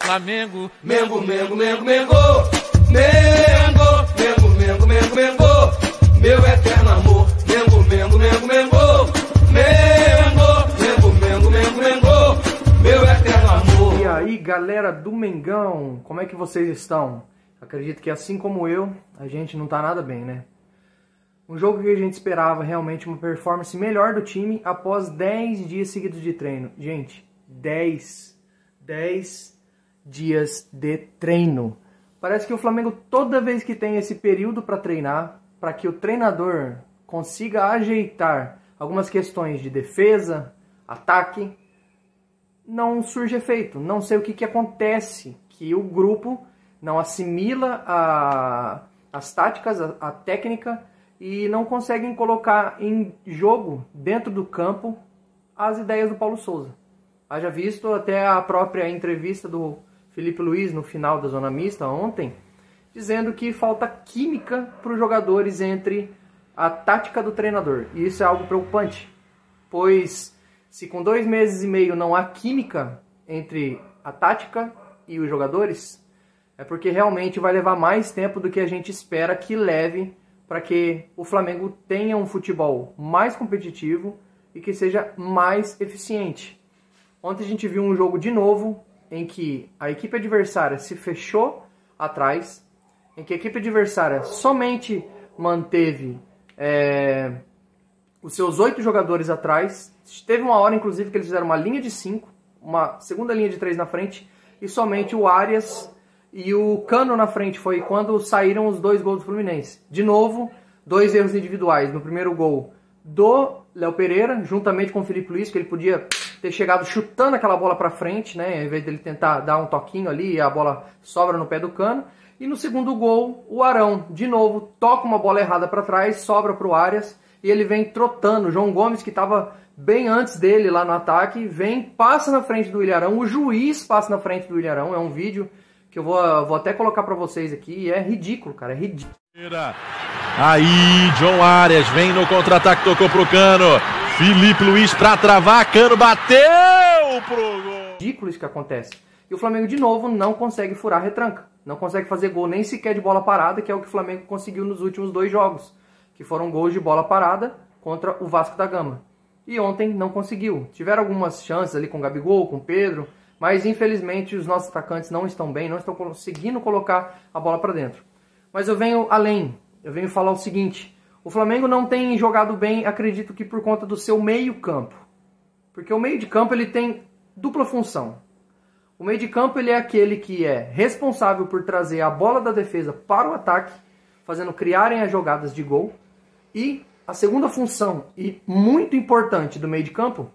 Flamengo. Mengo, Mengo, Mengo, Mengo. Mengo, Mengo, Mengo, Mengo, Mengo. Meu eterno amor. Mengo, Mengo, Mengo, Mengo. Mengo, Mengo, Mengo, Mengo, Mengo. Meu eterno amor. E aí, galera do Mengão, como é que vocês estão? Acredito que assim como eu, a gente não tá nada bem, né? Um jogo que a gente esperava realmente uma performance melhor do time após 10 dias seguidos de treino. Gente, 10 dias de treino. Parece que o Flamengo, toda vez que tem esse período para treinar, para que o treinador consiga ajeitar algumas questões de defesa, ataque, não surge efeito. Não sei o que acontece, que o grupo não assimila as táticas, a técnica, e não conseguem colocar em jogo, dentro do campo, as ideias do Paulo Souza. Haja visto até a própria entrevista do Felipe Luiz no final da Zona Mista ontem, dizendo que falta química para os jogadores entre a tática do treinador. E isso é algo preocupante, pois se com 2 meses e meio não há química entre a tática e os jogadores, é porque realmente vai levar mais tempo do que a gente espera que leve para que o Flamengo tenha um futebol mais competitivo e que seja mais eficiente. Ontem a gente viu um jogo de novo em que a equipe adversária se fechou atrás, em que a equipe adversária somente manteve os seus 8 jogadores atrás. Teve uma hora, inclusive, que eles fizeram uma linha de 5, uma segunda linha de 3 na frente, e somente o Arias e o Cano na frente. Foi quando saíram os 2 gols do Fluminense. De novo, 2 erros individuais. No primeiro gol do Léo Pereira, juntamente com o Felipe Luiz, que ele podia ter chegado chutando aquela bola para frente, né? Ao invés dele tentar dar um toquinho ali, a bola sobra no pé do Cano. E no segundo gol, o Arão, de novo, toca uma bola errada para trás, sobra para o Arias, e ele vem trotando. O João Gomes, que estava bem antes dele lá no ataque, vem, passa na frente do Ilharão. O juiz passa na frente do Ilharão. É um vídeo que eu vou até colocar para vocês aqui, e é ridículo, cara, é ridículo. Aí, John Arias vem no contra-ataque, tocou pro Cano. Felipe Luiz pra travar, Cano bateu pro gol. Ridículo isso que acontece. E o Flamengo, de novo, não consegue furar a retranca. Não consegue fazer gol nem sequer de bola parada, que é o que o Flamengo conseguiu nos últimos 2 jogos, que foram gols de bola parada contra o Vasco da Gama. E ontem não conseguiu. Tiveram algumas chances ali com o Gabigol, com o Pedro, mas infelizmente os nossos atacantes não estão bem, não estão conseguindo colocar a bola para dentro. Mas eu venho além, eu venho falar o seguinte: o Flamengo não tem jogado bem, acredito que por conta do seu meio campo. Porque o meio de campo ele tem dupla função. O meio de campo ele é aquele que é responsável por trazer a bola da defesa para o ataque, fazendo criarem as jogadas de gol. E a segunda função, e muito importante do meio de campo,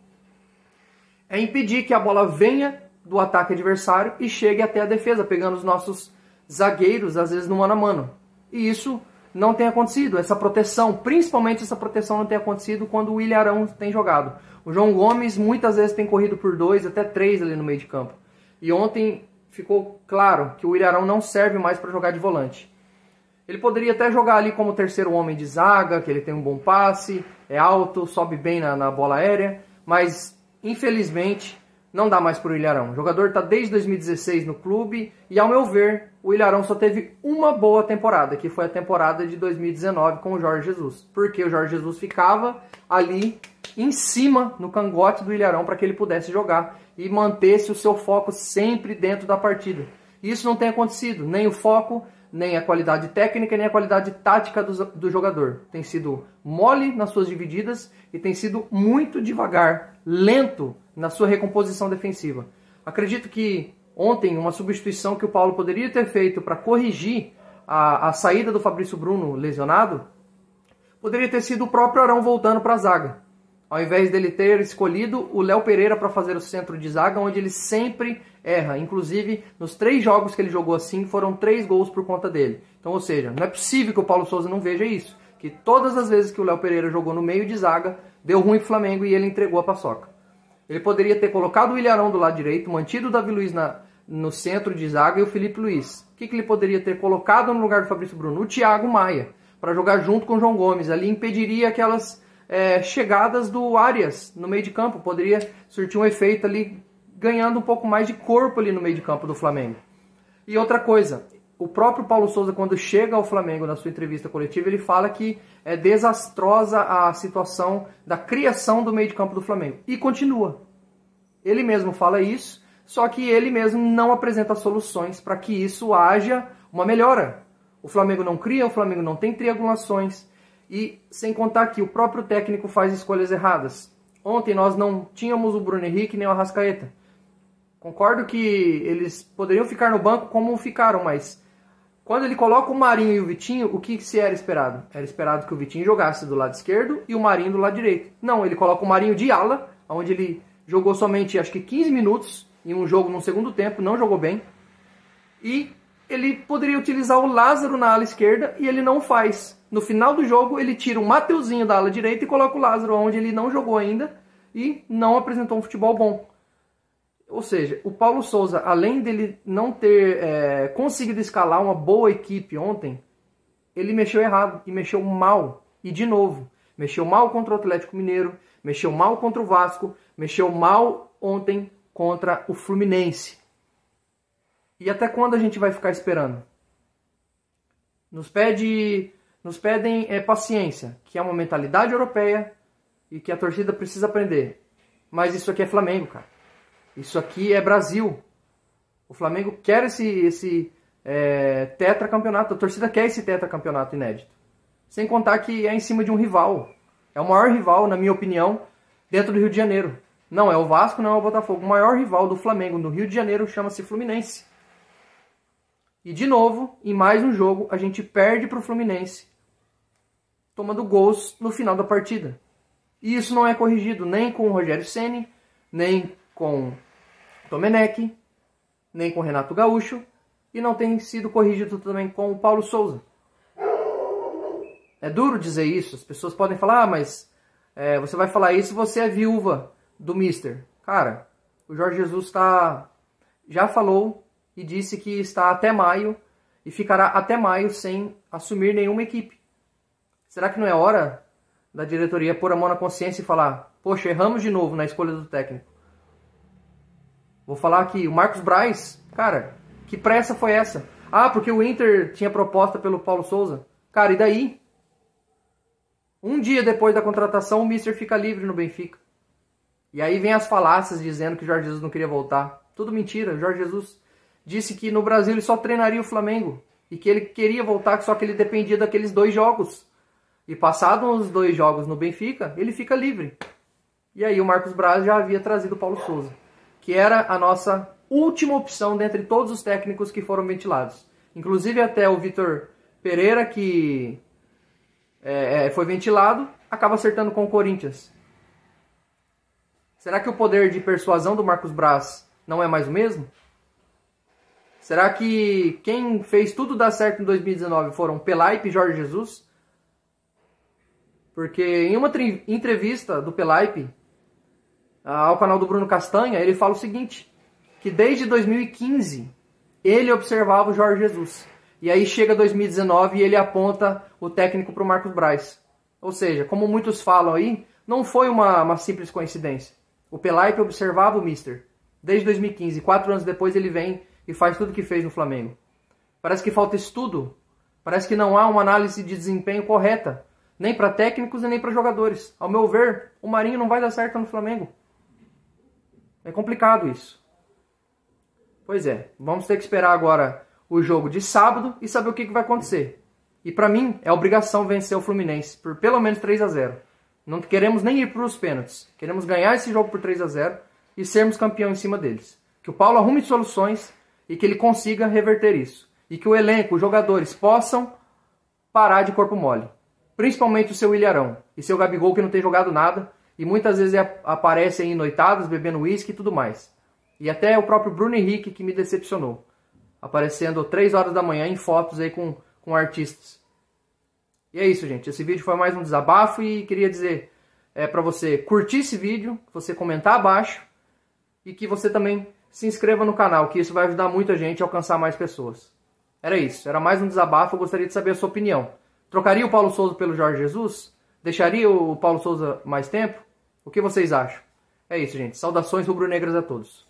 é impedir que a bola venha do ataque adversário e chegue até a defesa, pegando os nossos zagueiros, às vezes no mano a mano. E isso não tem acontecido. Essa proteção, principalmente essa proteção, não tem acontecido quando o Ilharão tem jogado. O João Gomes muitas vezes tem corrido por 2, até 3 ali no meio de campo. E ontem ficou claro que o Ilharão não serve mais para jogar de volante. Ele poderia até jogar ali como terceiro homem de zaga, que ele tem um bom passe, é alto, sobe bem na bola aérea, mas infelizmente não dá mais para o Ilharão. O jogador está desde 2016 no clube e, ao meu ver, o Ilharão só teve uma boa temporada, que foi a temporada de 2019 com o Jorge Jesus. Porque o Jorge Jesus ficava ali em cima, no cangote do Ilharão, para que ele pudesse jogar e mantesse o seu foco sempre dentro da partida. Isso não tem acontecido, nem o foco, nem a qualidade técnica, nem a qualidade tática do jogador. Tem sido mole nas suas divididas e tem sido muito devagar, lento na sua recomposição defensiva. Acredito que ontem uma substituição que o Paulo poderia ter feito para corrigir a saída do Fabrício Bruno lesionado, poderia ter sido o próprio Arão voltando para a zaga. Ao invés dele ter escolhido o Léo Pereira para fazer o centro de zaga, onde ele sempre erra. Inclusive, nos 3 jogos que ele jogou assim, foram 3 gols por conta dele. Então, ou seja, não é possível que o Paulo Souza não veja isso. Que todas as vezes que o Léo Pereira jogou no meio de zaga, deu ruim pro Flamengo e ele entregou a paçoca. Ele poderia ter colocado o Ilharão do lado direito, mantido o Davi Luiz no centro de zaga e o Felipe Luiz. O que ele poderia ter colocado no lugar do Fabrício Bruno? O Thiago Maia, para jogar junto com o João Gomes. Ali impediria aquelas chegadas do Arias no meio de campo. Poderia surtir um efeito ali ganhando um pouco mais de corpo ali no meio de campo do Flamengo. E outra coisa, o próprio Paulo Souza, quando chega ao Flamengo na sua entrevista coletiva, ele fala que é desastrosa a situação da criação do meio de campo do Flamengo. E continua. Ele mesmo fala isso, só que ele mesmo não apresenta soluções para que isso haja uma melhora. O Flamengo não cria, o Flamengo não tem triangulações. E sem contar que o próprio técnico faz escolhas erradas. Ontem nós não tínhamos o Bruno Henrique nem o Arrascaeta. Concordo que eles poderiam ficar no banco como ficaram, mas quando ele coloca o Marinho e o Vitinho, o que se era esperado? Era esperado que o Vitinho jogasse do lado esquerdo e o Marinho do lado direito. Não, ele coloca o Marinho de ala, onde ele jogou somente, acho que 15 minutos em um jogo no segundo tempo, não jogou bem. E ele poderia utilizar o Lázaro na ala esquerda e ele não faz. No final do jogo, ele tira o Mateuzinho da ala direita e coloca o Lázaro, onde ele não jogou ainda e não apresentou um futebol bom. Ou seja, o Paulo Souza, além dele não ter conseguido escalar uma boa equipe ontem, ele mexeu errado e mexeu mal. E de novo, mexeu mal contra o Atlético Mineiro, mexeu mal contra o Vasco, mexeu mal ontem contra o Fluminense. E até quando a gente vai ficar esperando? Nos pedem paciência, que é uma mentalidade europeia e que a torcida precisa aprender. Mas isso aqui é Flamengo, cara. Isso aqui é Brasil. O Flamengo quer esse tetracampeonato. A torcida quer esse tetracampeonato inédito. Sem contar que é em cima de um rival. É o maior rival, na minha opinião, dentro do Rio de Janeiro. Não é o Vasco, não é o Botafogo. O maior rival do Flamengo no Rio de Janeiro chama-se Fluminense. E de novo, em mais um jogo, a gente perde para o Fluminense, tomando gols no final da partida. E isso não é corrigido nem com o Rogério Ceni, nem com Domenech, nem com Renato Gaúcho, e não tem sido corrigido também com o Paulo Souza. É duro dizer isso, as pessoas podem falar, mas você vai falar isso, você é viúva do Mister. Cara, o Jorge Jesus já falou e disse que está até maio e ficará até maio sem assumir nenhuma equipe. Será que não é hora da diretoria pôr a mão na consciência e falar: poxa, erramos de novo na escolha do técnico? Vou falar aqui, o Marcos Braz, cara, que pressa foi essa? Ah, porque o Inter tinha proposta pelo Paulo Souza. Cara, e daí? Um dia depois da contratação, o Mister fica livre no Benfica. E aí vem as falácias dizendo que o Jorge Jesus não queria voltar. Tudo mentira, o Jorge Jesus disse que no Brasil ele só treinaria o Flamengo. E que ele queria voltar, só que ele dependia daqueles 2 jogos. E passados os 2 jogos no Benfica, ele fica livre. E aí o Marcos Braz já havia trazido o Paulo Souza, que era a nossa última opção dentre todos os técnicos que foram ventilados. Inclusive até o Vitor Pereira, que foi ventilado, acaba acertando com o Corinthians. Será que o poder de persuasão do Marcos Braz não é mais o mesmo? Será que quem fez tudo dar certo em 2019 foram Pelaipe e Jorge Jesus? Porque em uma entrevista do Pelaipe ao canal do Bruno Castanha, ele fala o seguinte, que desde 2015 ele observava o Jorge Jesus. E aí chega 2019 e ele aponta o técnico para o Marcos Braz. Ou seja, como muitos falam aí, não foi uma simples coincidência. O Pelaipe observava o Mister desde 2015. 4 anos depois ele vem e faz tudo o que fez no Flamengo. Parece que falta estudo. Parece que não há uma análise de desempenho correta. Nem para técnicos e nem para jogadores. Ao meu ver, o Marinho não vai dar certo no Flamengo. É complicado isso. Pois é, vamos ter que esperar agora o jogo de sábado e saber o que vai acontecer. E para mim, é obrigação vencer o Fluminense por pelo menos 3-0. Não queremos nem ir para os pênaltis. Queremos ganhar esse jogo por 3-0 e sermos campeão em cima deles. Que o Paulo arrume soluções e que ele consiga reverter isso. E que o elenco, os jogadores, possam parar de corpo mole. Principalmente o seu Ilharão e seu Gabigol, que não tem jogado nada e muitas vezes aparecem em noitadas, bebendo uísque e tudo mais. E até o próprio Bruno Henrique, que me decepcionou, aparecendo 3 horas da manhã em fotos aí com artistas. E é isso, gente. Esse vídeo foi mais um desabafo e queria dizer para você curtir esse vídeo, você comentar abaixo e que você também se inscreva no canal, que isso vai ajudar muito a gente a alcançar mais pessoas. Era isso. Era mais um desabafo. Eu gostaria de saber a sua opinião. Trocaria o Paulo Souza pelo Jorge Jesus? Deixaria o Paulo Souza mais tempo? O que vocês acham? É isso, gente. Saudações rubro-negras a todos.